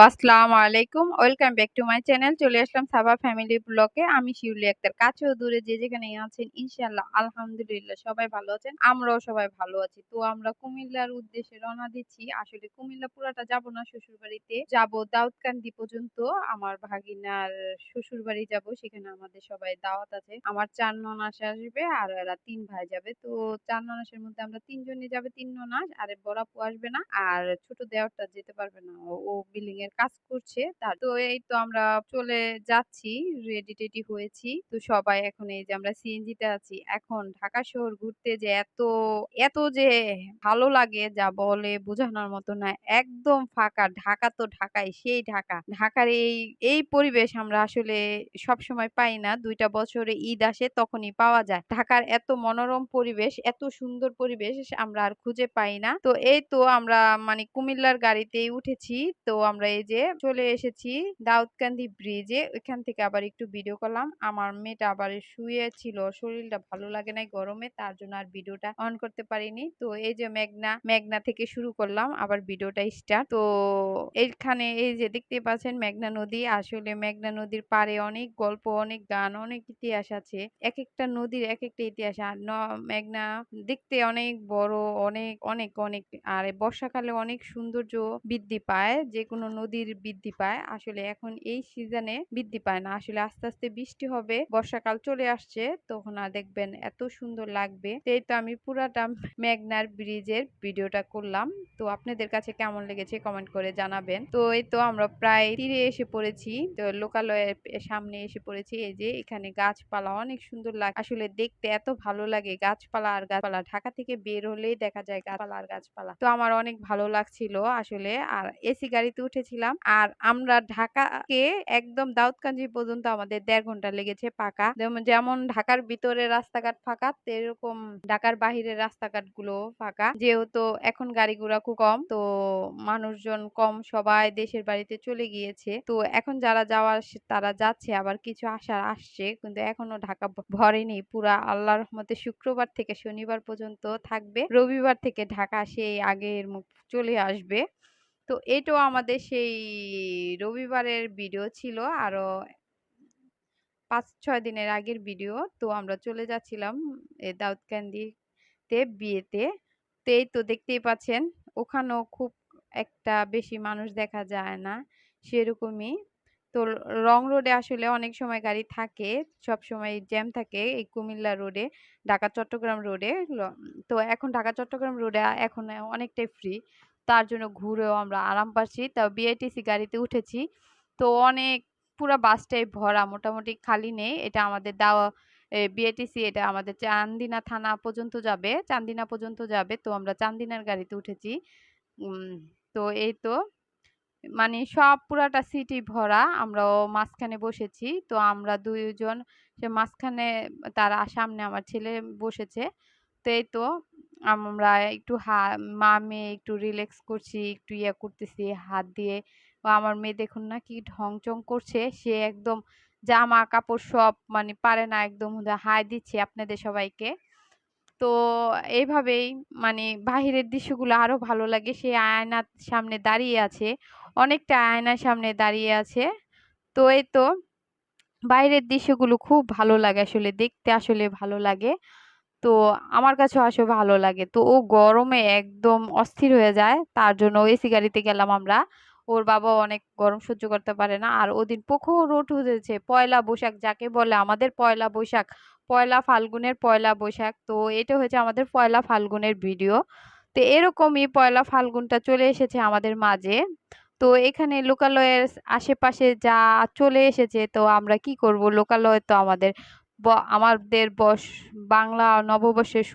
আসসালামু আলাইকুম। Welcome back to my channel. চলে আসলাম সাবা ফ্যামিলি ব্লগে। আমি শিউলি আক্তার। কাছেও দূরে যে যেখানেই আছেন ইনশাআল্লাহ আলহামদুলিল্লাহ সবাই ভালো আছেন। আমরাও সবাই ভালো আছি। তো আমরা কুমিল্লার উদ্দেশ্যে রওনা দিচ্ছি। আসলে কুমিল্লা পুরাটা যাব না, শ্বশুরবাড়িতে যাব দাউদকান্দি পর্যন্ত। আমার ভাগিনার শ্বশুরবাড়ি যাব। সেখানে আমাদের সবাই দাওয়াত আছে। আমার ৪ ননাস আসবে আর এরা ৩ ভাই যাবে। তো ৪ ননাসের মধ্যে আমরা ৩ জনই যাবে, ৩ ননাস। আর বড় আপু আসবে না। আর ছোট দেওরটা যেতে পারবে না। ও বিল্ডিং এর কাজ করছে। তো এই তো আমরা চলে যাচ্ছি। রেডি-টেডি হয়েছি। তো সবাই এখন এই যে আমরা সিএনজি তে আছি। এখন ঢাকা শহর ঘুরতে যে এত যে ভালো লাগে যা বলে বোঝানোর মতো না। একদম ফাঁকা। ঢাকা তো ঢাকাই, সেই ঢাকা। ঢাকার এই পরিবেশ আমরা আসলে সবসময় পাই না। ২ টা বছরে ঈদ আসে তখনই পাওয়া যায়। ঢাকার এত মনোরম পরিবেশ, এত সুন্দর পরিবেশ আমরা আর খুঁজে পাই না। তো এই তো আমরা মানে কুমিল্লার গাড়িতেই উঠেছি। তো আমরা এই যে চলে এসেছি দাউদকান্দি ব্রিজে। ওইখান থেকে আবার একটু ভিডিও করলাম। আমার মেয়েটা আবার শুয়ে ছিল, শরীরটা ভালো লাগে নাই গরমে, তার জন্য আর ভিডিওটা অন করতে পারিনি। তো এই যে মেঘনা থেকে শুরু করলাম আবার ভিডিওটা স্টার্ট। তো এইখানে এই যে দেখতে পাচ্ছেন মেঘনা নদী। আসলে মেঘনা নদীর পাড়ে অনেক গল্প, অনেক গান, অনেক ইতিহাস আছে। এক একটা নদীর এক একটা ইতিহাস। আর মেঘনা দেখতে অনেক বড়, অনেক অনেক অনেক। আর বর্ষাকালে অনেক সৌন্দর্য বৃদ্ধি পায়, যে কোনো নদীর বৃদ্ধি পায়। আসলে এখন এই সিজনে বৃদ্ধি পায় না। আসলে আস্তে আস্তে বৃষ্টি হবে, বর্ষাকাল চলে আসছে, তখন আর দেখবেন এত সুন্দর লাগবে। তো এই তো আমি পুরাটা মেঘনার ব্রিজের ভিডিওটা করলাম। তো আপনাদের কাছে কেমন লেগেছে কমেন্ট করে জানাবেন। তো এই তো আমরা প্রায় তীরে এসে পড়েছি। তো লোকালয়ের সামনে এসে পড়েছি। এই যে এখানে গাছপালা অনেক সুন্দর লাগে। আসলে দেখতে এত ভালো লাগে গাছপালা আর গাছপালা। ঢাকা থেকে বের হলেই দেখা যায় গাছপালা আর গাছপালা। তো আমার অনেক ভালো লাগছিল আসলে। আর এসি গাড়িতে উঠেছিলাম। আর আমরা ঢাকাকে একদম দাউদকান্দি পর্যন্ত আমাদের ১.৫ ঘন্টা লেগেছে পাকা। যেমন ঢাকার ভিতরে রাস্তাঘাট ফাঁকা, তেরকম ঢাকার বাহিরের রাস্তাঘাট গুলো ফাঁকা। যেহেতু এখন গাড়ি ঘোড়া খুব কম, তো মানুষজন কম, সবাই দেশের বাড়িতে চলে গিয়েছে। তো এখন যারা যাওয়ার তারা যাচ্ছে, আবার কিছু আসার আসছে, কিন্তু এখনো ঢাকা ভরেনি। পুরা আল্লাহর রহমতে শুক্রবার থেকে শনিবার পর্যন্ত থাকবে। রবিবার থেকে ঢাকা সেই আগের মুখ চলে আসবে। তো এটাও আমাদের সেই রবিবারের ভিডিও ছিল। আরো ৫-৬ দিনের আগের ভিডিও। তো আমরা চলে যাচ্ছিলাম দাউদকান্দিতে বিয়েতে। তো এই তো দেখতেই পাচ্ছেন, ওখানেও খুব একটা বেশি মানুষ দেখা যায় না, সেরকমই। তো রং রোডে আসলে অনেক সময় গাড়ি থাকে, সবসময় জ্যাম থাকে এই কুমিল্লা রোডে, ঢাকা চট্টগ্রাম রোডে। তো এখন ঢাকা চট্টগ্রাম রোডে এখন অনেকটাই ফ্রি, তার জন্য ঘুরেও আমরা আরাম পাচ্ছি। তাও বিআইটিসি গাড়িতে উঠেছি। তো অনেক পুরা বাসটাই ভরা, মোটামুটি খালি নেই। এটা আমাদের বিআইটিসি, এটা আমাদের চান্দিনা থানা পর্যন্ত যাবে, চান্দিনা পর্যন্ত যাবে। তো আমরা চান্দিনার গাড়িতে উঠেছি। উম তো এই তো মানে সব পুরাটা সিটি ভরা, আমরাও মাঝখানে বসেছি। তো আমরা ২ জন সে মাঝখানে, তার সামনে আমার ছেলে বসেছে। তো এই তো আমরা একটু মা মেয়ে একটু রিল্যাক্স করছি, একটু ইয়ে করতেছি হাত দিয়ে। আমার মেয়ে দেখুন না কি ঢং-চং করছে। সে একদম জামা কাপড় সব মানে পারে না, একদম হাই দিচ্ছে আপনাদের সবাইকে। তো এইভাবেই মানে বাহিরের দৃশ্যগুলো আরো ভালো লাগে। সে আয়নার সামনে দাঁড়িয়ে আছে। অনেকটা আয়নার সামনে দাঁড়িয়ে আছে। তো এই তো বাইরের দৃশ্যগুলো খুব ভালো লাগে, আসলে দেখতে আসলে ভালো লাগে। তো আমার কাছেও আসলে ভালো লাগে। তো ও গরমে একদম অস্থির হয়ে যায়। তার জন্য এসি গাড়িতে গেলাম আমরা। ওর বাবাও অনেক গরম সহ্য করতে পারে না। আর ওদিন প্রখর রোদ উঠেছে। পয়লা বৈশাখ যাকে বলে আমাদের পয়লা বৈশাখ। পয়লা ফাল্গুনের পয়লা বৈশাখ। তো এটা হচ্ছে আমাদের পয়লা ফাল্গুনের ভিডিও। তো এরকমই পয়লা ফাল্গুনটা চলে এসেছে আমাদের মাঝে। তো এখানে লোকালয়ের আশেপাশে যা চলে এসেছে, তো আমরা কি করব, লোকালয় তো আমাদের আমাদের বাংলা নববর্ষের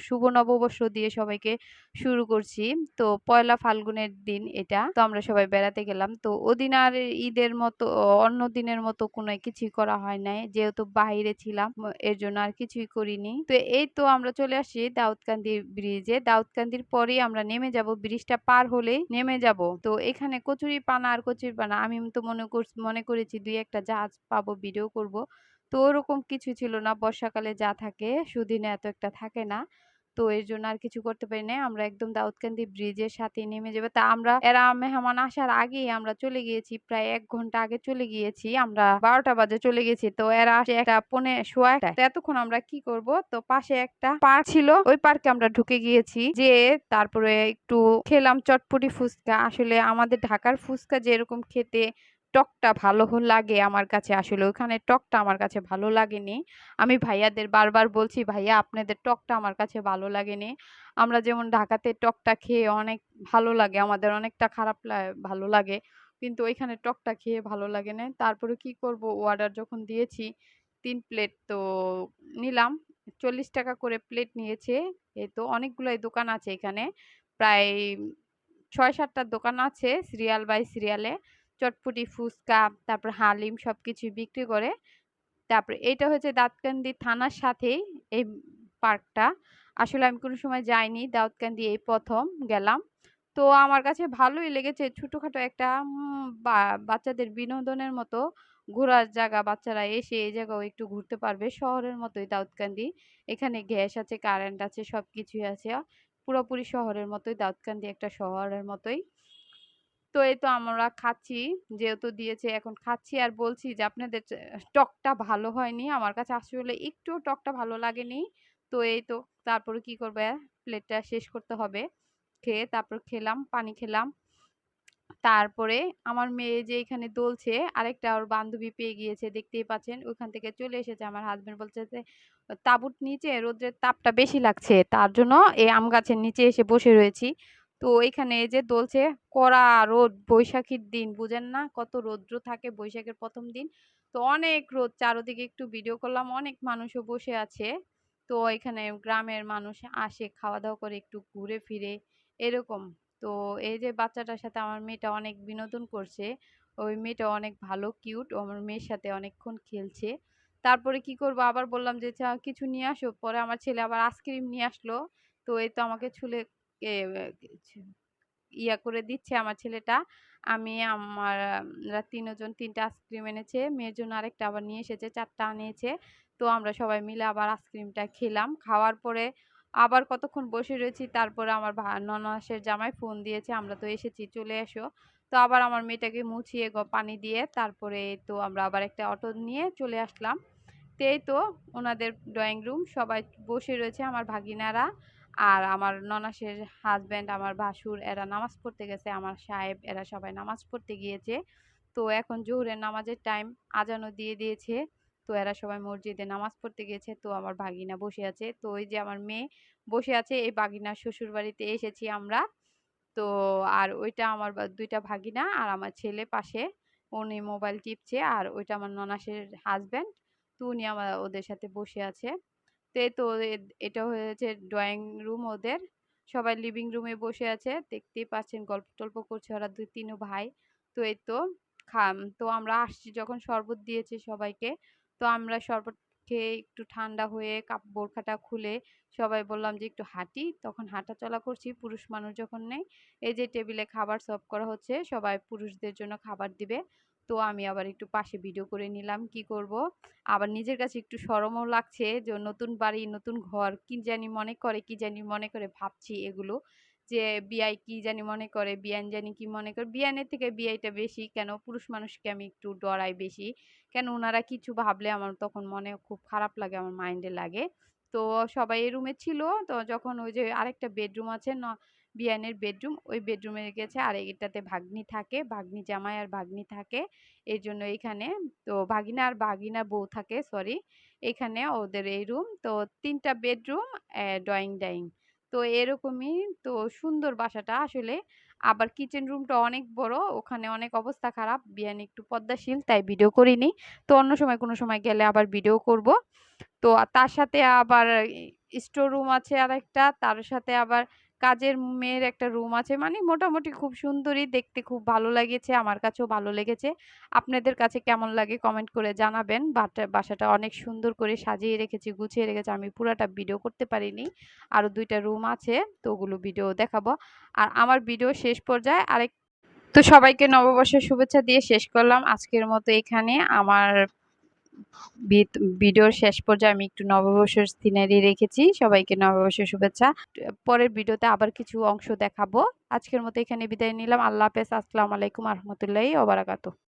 শুভ নববর্ষ দিয়ে সবাইকে শুরু করছি। তো পয়লা ফাল্গুনের দিন এটা। তো আমরা সবাই বেড়াতে গেলাম। তো ওদিন আর ঈদের মতো অন্য দিনের মতো কোনো কিছুই করা হয় নাই, যেহেতু বাইরে ছিলাম, এর জন্য আর কিছুই করিনি। তো এই তো আমরা চলে আসছি দাউদকান্দি ব্রিজে। দাউদকান্দির পরেই আমরা নেমে যাব, ব্রিজটা পার হলেই নেমে যাব। তো এখানে কচুরিপানা আর কচুরিপানা, আমি তো মনে করেছি ২-১টা জাহাজ পাবো, ভিডিও করব। তো ওরকম কিছু ছিল না। বর্ষাকালে যা থাকে সুদিনে এত একটা থাকে না। তো এর জন্য আর কিছু করতে পারি নাই। আমরা একদম দাউদকান্দি ব্রিজের সাথে নেমে যাবো। তা এরা মেহমান আসার আগেই আমরা চলে গিয়েছি। প্রায় ১ ঘন্টা আগে চলে গিয়েছি। আমরা ১২টা বাজে চলে গেছি। তো এরা আসে একটা সোয়া ১টা। তো এতক্ষণ আমরা কি করব? তো পাশে একটা পার্ক ছিল। ওই পার্কে আমরা ঢুকে গিয়েছি। যেয়ে তারপরে একটু খেলাম চটপটি ফুচকা। আসলে আমাদের ঢাকার ফুচকা যেরকম খেতে টকটা ভালো লাগে আমার কাছে, আসলে ওখানে টকটা আমার কাছে ভালো লাগেনি। আমি ভাইয়াদের বারবার বলছি, ভাইয়া আপনাদের টকটা আমার কাছে ভালো লাগেনি। আমরা যেমন ঢাকাতে টকটা খেয়ে অনেক ভালো লাগে, আমাদের অনেকটা খারাপ ভালো লাগে, কিন্তু ওইখানে টকটা খেয়ে ভালো লাগে না। তারপরে কি করব, অর্ডার যখন দিয়েছি ৩ প্লেট তো নিলাম। ৪০ টাকা করে প্লেট নিয়েছে। এই তো অনেকগুলাই দোকান আছে এখানে, প্রায় ৬-৭টা দোকান আছে সিরিয়াল বাই সিরিয়ালে। চটপটি, ফুচকা, তারপর হালিম সবকিছুই বিক্রি করে। তারপরে এইটা হচ্ছে দাউদকান্দি থানার সাথেই এই পার্কটা। আসলে আমি কোনো সময় যাইনি, দাউদকান্দি এই ১ম গেলাম। তো আমার কাছে ভালোই লেগেছে। ছোটখাটো একটা বাচ্চাদের বিনোদনের মতো ঘোরার জায়গা। বাচ্চারা এসে এই জায়গাও একটু ঘুরতে পারবে। শহরের মতোই দাউদকান্দি। এখানে গ্যাস আছে, কারেন্ট আছে, সবকিছুই আছে। পুরোপুরি শহরের মতোই, দাউদকান্দি একটা শহরের মতোই। তো এই তো আমরা খাচ্ছি, যেহেতু দিয়েছে এখন খাচ্ছি আর বলছি যে আপনাদের টকটা ভালো হয়নি। আমার কাছে আসলে একটুও টকটা ভালো লাগেনি। তো এই তো তারপরে কি করবে, প্লেটটা শেষ করতে হবে। খেয়ে তারপর খেলাম, পানি খেলাম। তারপরে আমার মেয়ে যে এখানে দোলছে, আরেকটা ওর বান্ধবী পেয়ে গিয়েছে, দেখতেই পাচ্ছেন। ওখান থেকে চলে এসেছে। আমার হাসব্যান্ড বলছে যে তাঁবুর নিচে রোদ্রের তাপটা বেশি লাগছে, তার জন্য এই আম গাছের নিচে এসে বসে রয়েছি। তো এখানে এই যে দোলছে, কড়া রোদ, বৈশাখীর দিন বুঝেন না কত রৌদ্র থাকে বৈশাখের ১ম দিন। তো অনেক রোদ, চারদিকে একটু ভিডিও করলাম, অনেক মানুষও বসে আছে। তো এখানে গ্রামের মানুষ আসে, খাওয়া দাওয়া করে একটু ঘুরে ফিরে এরকম। তো এই যে বাচ্চাটার সাথে আমার মেয়েটা অনেক বিনোদন করছে। ওই মেয়েটা অনেক ভালো কিউট, ও আমার মেয়ের সাথে অনেকক্ষণ খেলছে। তারপরে কি করবো, আবার বললাম যে কিছু নিয়ে আসো। পরে আমার ছেলে আবার আইসক্রিম নিয়ে আসলো। তো এই তো আমাকে ছুলে এ, ইয়া করে দিচ্ছে আমার ছেলেটা। আমরা ৩ জন ৩টা আইসক্রিম এনেছে, মেয়ের জন্য আরেকটা আবার নিয়ে এসেছে, ৪টা আনিয়েছে। তো আমরা সবাই মিলে আবার আইসক্রিমটা খেলাম। খাওয়ার পরে আবার কতক্ষণ বসে রয়েছি। তারপরে আমার ননাসের জামাই ফোন দিয়েছে, আমরা তো এসেছি, চলে এসো। তো আবার আমার মেয়েটাকে মুছিয়ে পানি দিয়ে তারপরে তো আমরা আবার একটা অটো নিয়ে চলে আসলাম। তো এই তো ওনাদের ড্রয়িং রুম, সবাই বসে রয়েছে, আমার ভাগিনারা আর আমার ননাসের হাজব্যান্ড, আমার ভাসুর, এরা নামাজ পড়তে গেছে, আমার সাহেব, এরা সবাই নামাজ পড়তে গিয়েছে। তো এখন জোহরের নামাজের টাইম, আজানও দিয়ে দিয়েছে। তো এরা সবাই মসজিদে নামাজ পড়তে গিয়েছে। তো আমার ভাগিনা বসে আছে। তো ওই যে আমার মেয়ে বসে আছে, এই ভাগিনার শ্বশুর বাড়িতে এসেছি আমরা। তো আর ওইটা আমার ২ টা ভাগিনা আর আমার ছেলে পাশে, উনি মোবাইল টিপছে। আর ওইটা আমার ননাসের হাজব্যান্ড। তো উনি ওদের সাথে বসে আছে। তো এই তো এটা হয়েছে ড্রয়িং রুম ওদের। সবাই লিভিং রুমে বসে আছে, দেখতেই পাচ্ছেন, গল্প টল্প করছে ওরা ২-৩ ভাই। তো এই তো তো আমরা আসছি যখন, শরবত দিয়েছে সবাইকে। তো আমরা শরবত খেয়ে একটু ঠান্ডা হয়ে বোরখাটা খুলে সবাই বললাম যে একটু হাঁটি, তখন হাঁটা চলা করছি, পুরুষ মানুষ যখন নেই। এই যে টেবিলে খাবার সার্ভ করা হচ্ছে, সবাই পুরুষদের জন্য খাবার দিবে। তো আমি আবার একটু পাশে ভিডিও করে নিলাম, কি করব। আবার নিজের কাছে একটু শরমও লাগছে যে নতুন বাড়ি, নতুন ঘর, কি জানি মনে করে, কি জানি মনে করে ভাবছি এগুলো, যে বিয়াই কি জানি মনে করে, বিয়ান জানি কি মনে করে। বিয়ানের থেকে বিয়াইটা বেশি, কেন পুরুষ মানুষকে আমি একটু ডরাই বেশি। কেন ওনারা কিছু ভাবলে আমার তখন মনে খুব খারাপ লাগে, আমার মাইন্ডে লাগে। তো সবাই এই রুমে ছিল। তো যখন ওই যে আরেকটা বেডরুম আছে বিয়ানের বেডরুম, ওই বেডরুমে গেছে। আর এটাতে ভাগ্নি থাকে, ভাগ্নি জামাই আর ভাগ্নি থাকে। এই জন্য এইখানে তো ভাগিনা আর ভাগিনার বউ থাকে, সরি। এখানে ওদের এই রুম তো ৩টা বেডরুম, ড্রয়িং ডাইনিং। তো এরকমই। তো সুন্দর বাসাটা আসলে। আবার কিচেন রুমটা অনেক বড়, ওখানে অনেক অবস্থা খারাপ, বিয়ান একটু পদ্মাশীল, তাই ভিডিও করিনি। তো অন্য সময় কোনো সময় গেলে আবার ভিডিও করব। তো তার সাথে আবার স্টোর রুম আছে আরেকটা, তার সাথে আবার কাজের মেয়ের একটা রুম আছে। মানে মোটামুটি খুব সুন্দরই দেখতে, খুব ভালো লেগেছে, আমার কাছেও ভালো লেগেছে। আপনাদের কাছে কেমন লাগে কমেন্ট করে জানাবেন। বাসাটা অনেক সুন্দর করে সাজিয়ে রেখেছি, গুছিয়ে রেখেছি। আমি পুরাটা ভিডিও করতে পারিনি, আরো 2টা রুম আছে, তো ওগুলো ভিডিও দেখাবো। আর আমার ভিডিও শেষ পর্যায়ে তো সবাইকে নববর্ষের শুভেচ্ছা দিয়ে শেষ করলাম আজকের মতো এখানে আমার ভিডিওর শেষ পর্যায়ে আমি একটু নববর্ষের সিনারি রেখেছি। সবাইকে নববর্ষের শুভেচ্ছা। পরের ভিডিওতে আবার কিছু অংশ দেখাবো। আজকের মতো এখানে বিদায় নিলাম। আল্লাহ হাফেজ। আসসালামু আলাইকুম ওয়া রাহমাতুল্লাহি ওয়া বারাকাতুহু।